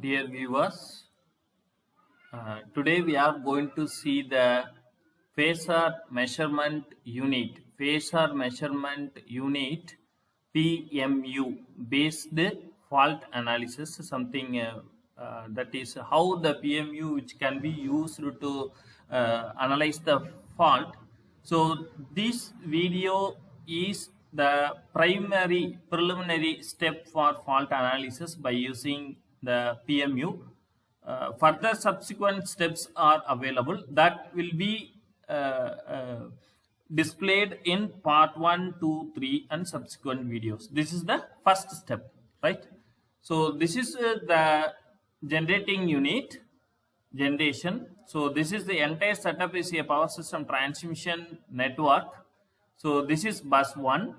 Dear viewers, today we are going to see the phasor measurement unit, PMU based fault analysis, something that is how the PMU which can be used to analyze the fault. So this video is the primary preliminary step for fault analysis by using the PMU. Further subsequent steps are available that will be displayed in part 1, 2, 3 and subsequent videos. This is the first step, right? So this is the generating unit generation. So this is the entire setup is a power system transmission network. So this is bus 1.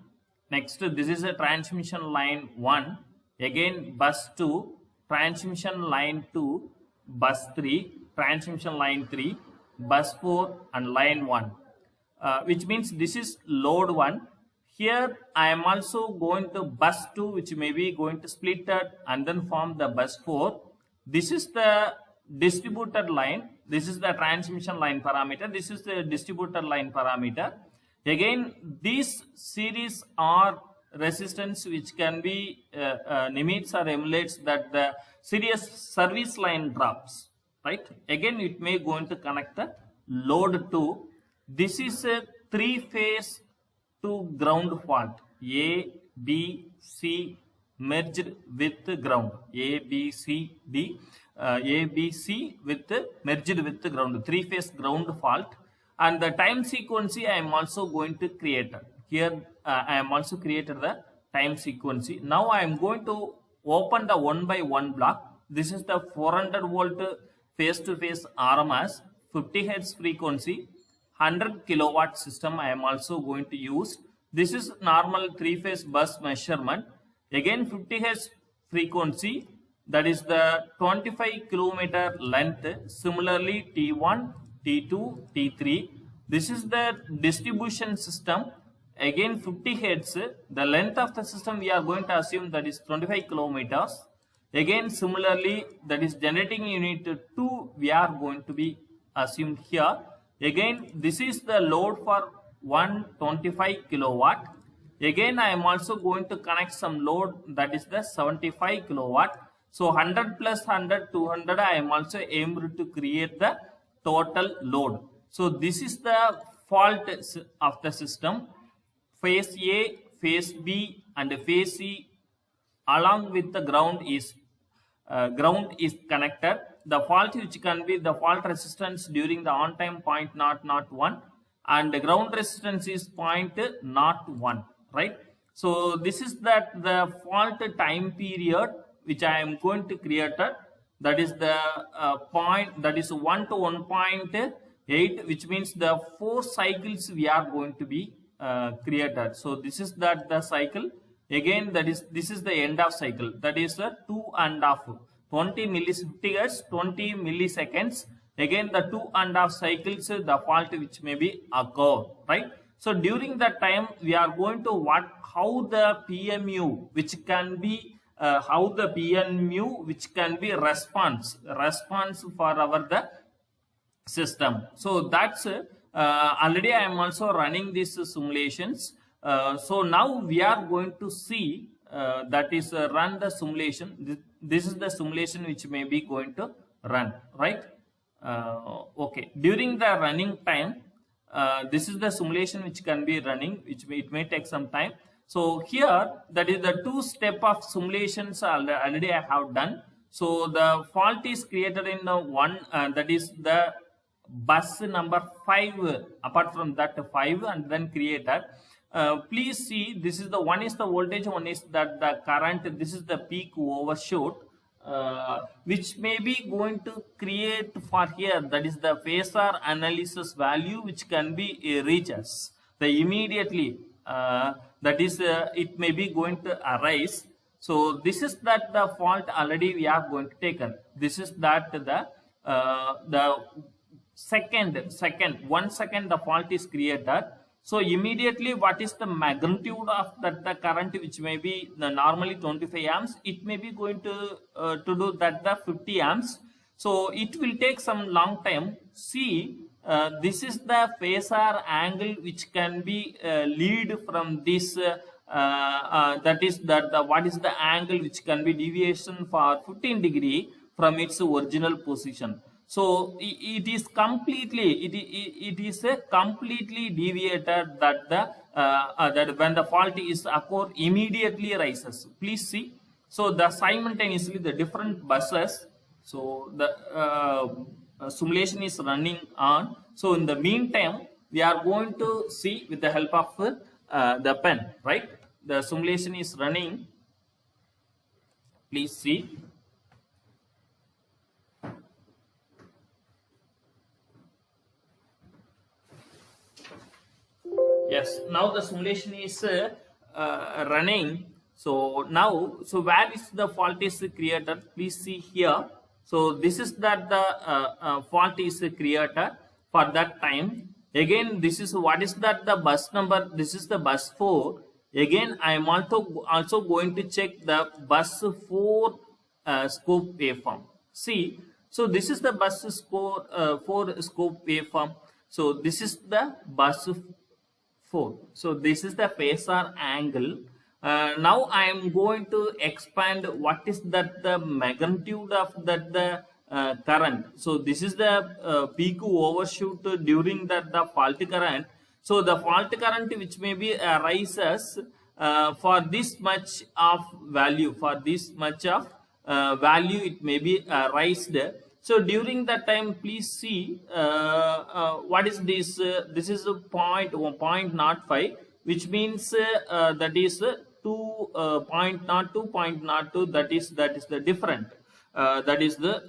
Next, this is a transmission line 1. Again bus 2, transmission line 2, bus 3, transmission line 3, bus 4 and line 1. Which means this is load 1. Here I am also going to bus 2, which may be going to split that and then form the bus 4. This is the distributed line. This is the transmission line parameter. This is the distributed line parameter. Again, these series are resistance which can be limits or emulates that the series service line drops, right? Again, it may going to connect the load to. This is a three-phase to ground fault. A, B, C merged with ground. A, B, C, D. A, B, C with merged with the ground. Three-phase ground fault. And the time sequence I am also going to create. Here I am also created the time sequence. Now I am going to open the one by one block. This is the 400 volt face to face RMS 50 Hz frequency 100 kilowatt system I am also going to use. This is normal three phase bus measurement. Again 50 Hz frequency, that is the 25 kilometer length. Similarly T1, T2, T3. This is the distribution system. Again 50 Hz. The length of the system we are going to assume that is 25 kilometers. Again similarly, that is generating unit 2 we are going to be assumed here. Again this is the load for 125 kilowatt. Again I am also going to connect some load, that is the 75 kilowatt. So 100 plus 100, 200 I am also aimed to create the total load. So this is the fault of the system. Phase A, phase B and phase C along with the ground is connected. The fault which can be the fault resistance during the on time 0.001 and the ground resistance is 0.01, right? So this is that the fault time period which I am going to create, that is the point, that is 1 to 1.8, which means the 4 cycles we are going to be created. So this is that the cycle. Again this is the end of cycle, that is the 2.5 20 milliseconds 20 milliseconds. Again the 2.5 cycles the fault which may be occur, right? So during that time we are going to how the PMU which can be response for our the system. So that's already I am also running these simulations. So now we are going to see that is run the simulation. This is the simulation which may be going to run, right? Okay, during the running time, this is the simulation which can be running, which it may take some time. So here that is the 2 step of simulations already I have done. So the fault is created in the one that is the bus number 5, apart from that 5 and then created. Please see, this is the one is the voltage, one is that the current. This is the peak overshoot which may be going to create for here, that is the phasor analysis value which can be reaches the immediately that is it may be going to arise. So this is that the fault already we are going to taken. This is that the 1 second the fault is created. So immediately, what is the magnitude of that the current, which may be normally 25 amps, it may be going to do that the 50 amps. So it will take some long time. See, this is the phasor angle which can be lead from this. That is that the, what is the angle which can be deviation for 15 degree from its original position. So it is completely it is a completely deviated that the that when the fault is occur immediately rises. Please see. So the simultaneously the different buses. So the simulation is running on. So in the meantime, we are going to see with the help of the pen, right? The simulation is running. Please see. Yes, now the simulation is running. So now, so where is the fault is created? Please see here. So this is that the fault is created for that time. Again, this is what is that the bus number? This is the bus 4. Again, I am also going to check the bus 4 scope waveform. See, so this is the bus 4 scope waveform. So this is the bus 4. So this is the phasor angle. Now I am going to expand what is that the magnitude of that the current. So this is the peak overshoot during that the fault current. So the fault current which may be rises for this much of value, for this much of value it may be raised. So during that time, please see what is this? This is a 0.05, which means that is 2.02, 0.02. That is the different. That is the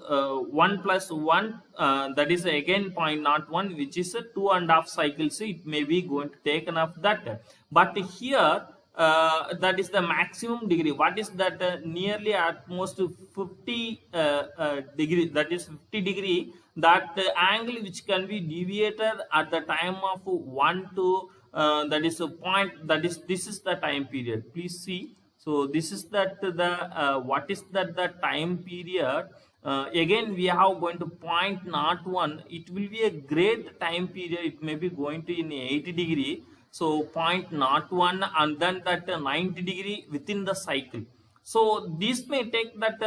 1 plus 1. That is again 0.01, which is a 2.5 cycles. It may be going to take enough that. But here, that is the maximum degree. What is that? Nearly at most 50 degree. That is 50 degree. That angle which can be deviated at the time of 1 to that is a point. That is this is the time period. Please see. So this is that the what is that the time period? Again we have going to 0.01. It will be a great time period. It may be going to in 80 degree. So 0.01 and then that 90 degree within the cycle. So this may take that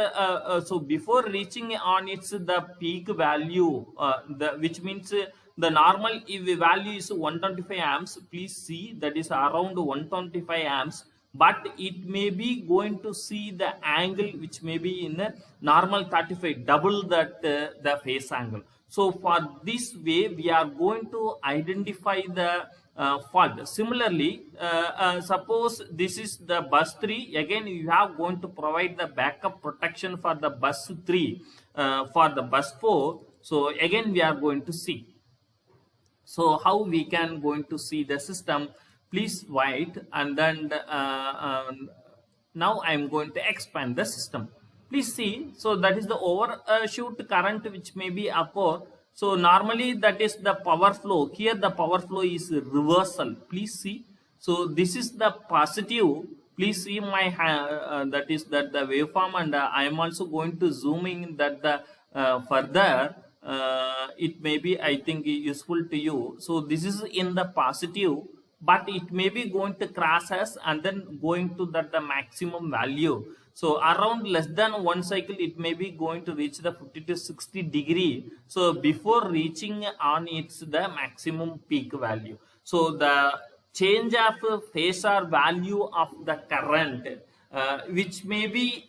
so before reaching on its the peak value, which means the normal value is 125 amps. Please see that is around 125 amps. But it may be going to see the angle which may be in a normal 35, double that the phase angle. So for this way we are going to identify the fault. Similarly, suppose this is the bus 3. Again you have going to provide the backup protection for the bus 3 for the bus 4. So again we are going to see. So how we can going to see the system? Please wait, and then now I am going to expand the system. Please see. So that is the overshoot current which may be occur. So normally that is the power flow. Here the power flow is reversal. Please see. So this is the positive. Please see my that is that the waveform, and I am also going to zoom in that the further. It may be, I think, useful to you. So this is in the positive, but it may be going to cross us and then going to that the maximum value. So around less than 1 cycle, it may be going to reach the 50 to 60 degree. So before reaching on its the maximum peak value. So the change of phasor value of the current, which may be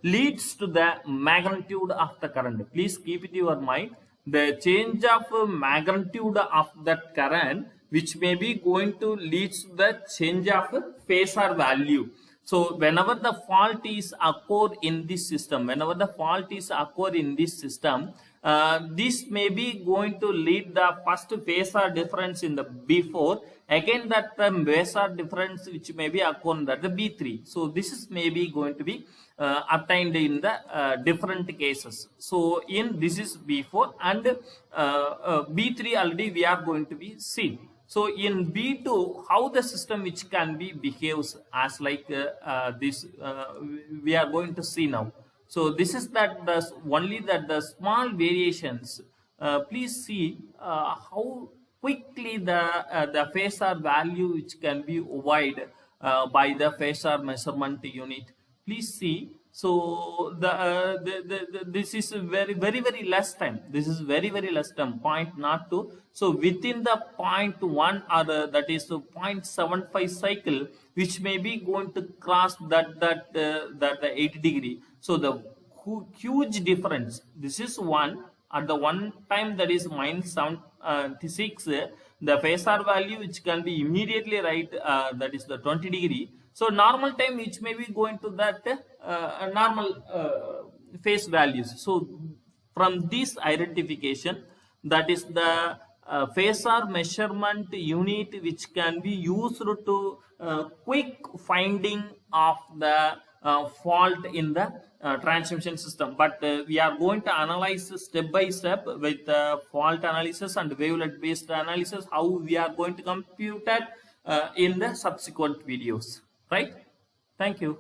leads to the magnitude of the current. Please keep it in your mind. The change of magnitude of that current, which may be going to lead to the change of phasor value. So whenever the fault is occur in this system, this may be going to lead the first phasor difference in the B4. Again that phasor difference which may be occur in the B3. So this is maybe going to be obtained in the different cases. So in this is B4 and B3 already we are going to be see. So in B2, how the system which can be behaves as like this, we are going to see now. So this is that the only that the small variations. Please see how quickly the phasor value which can be avoided by the phasor measurement unit. Please see. So this is very less time. This is very less time. 0.02. So within the 0.1 or that is 0.75 cycle, which may be going to cross that the 80 degree. So the huge difference. This is one. At the one time that is -76, the phasor value which can be immediately right, that is the 20 degree. So normal time which may be going to that normal phase values. So from this identification, that is the phasor measurement unit which can be used to quick finding of the fault in the transmission system. But we are going to analyze step by step with fault analysis and wavelet based analysis, how we are going to compute it in the subsequent videos, right? Thank you.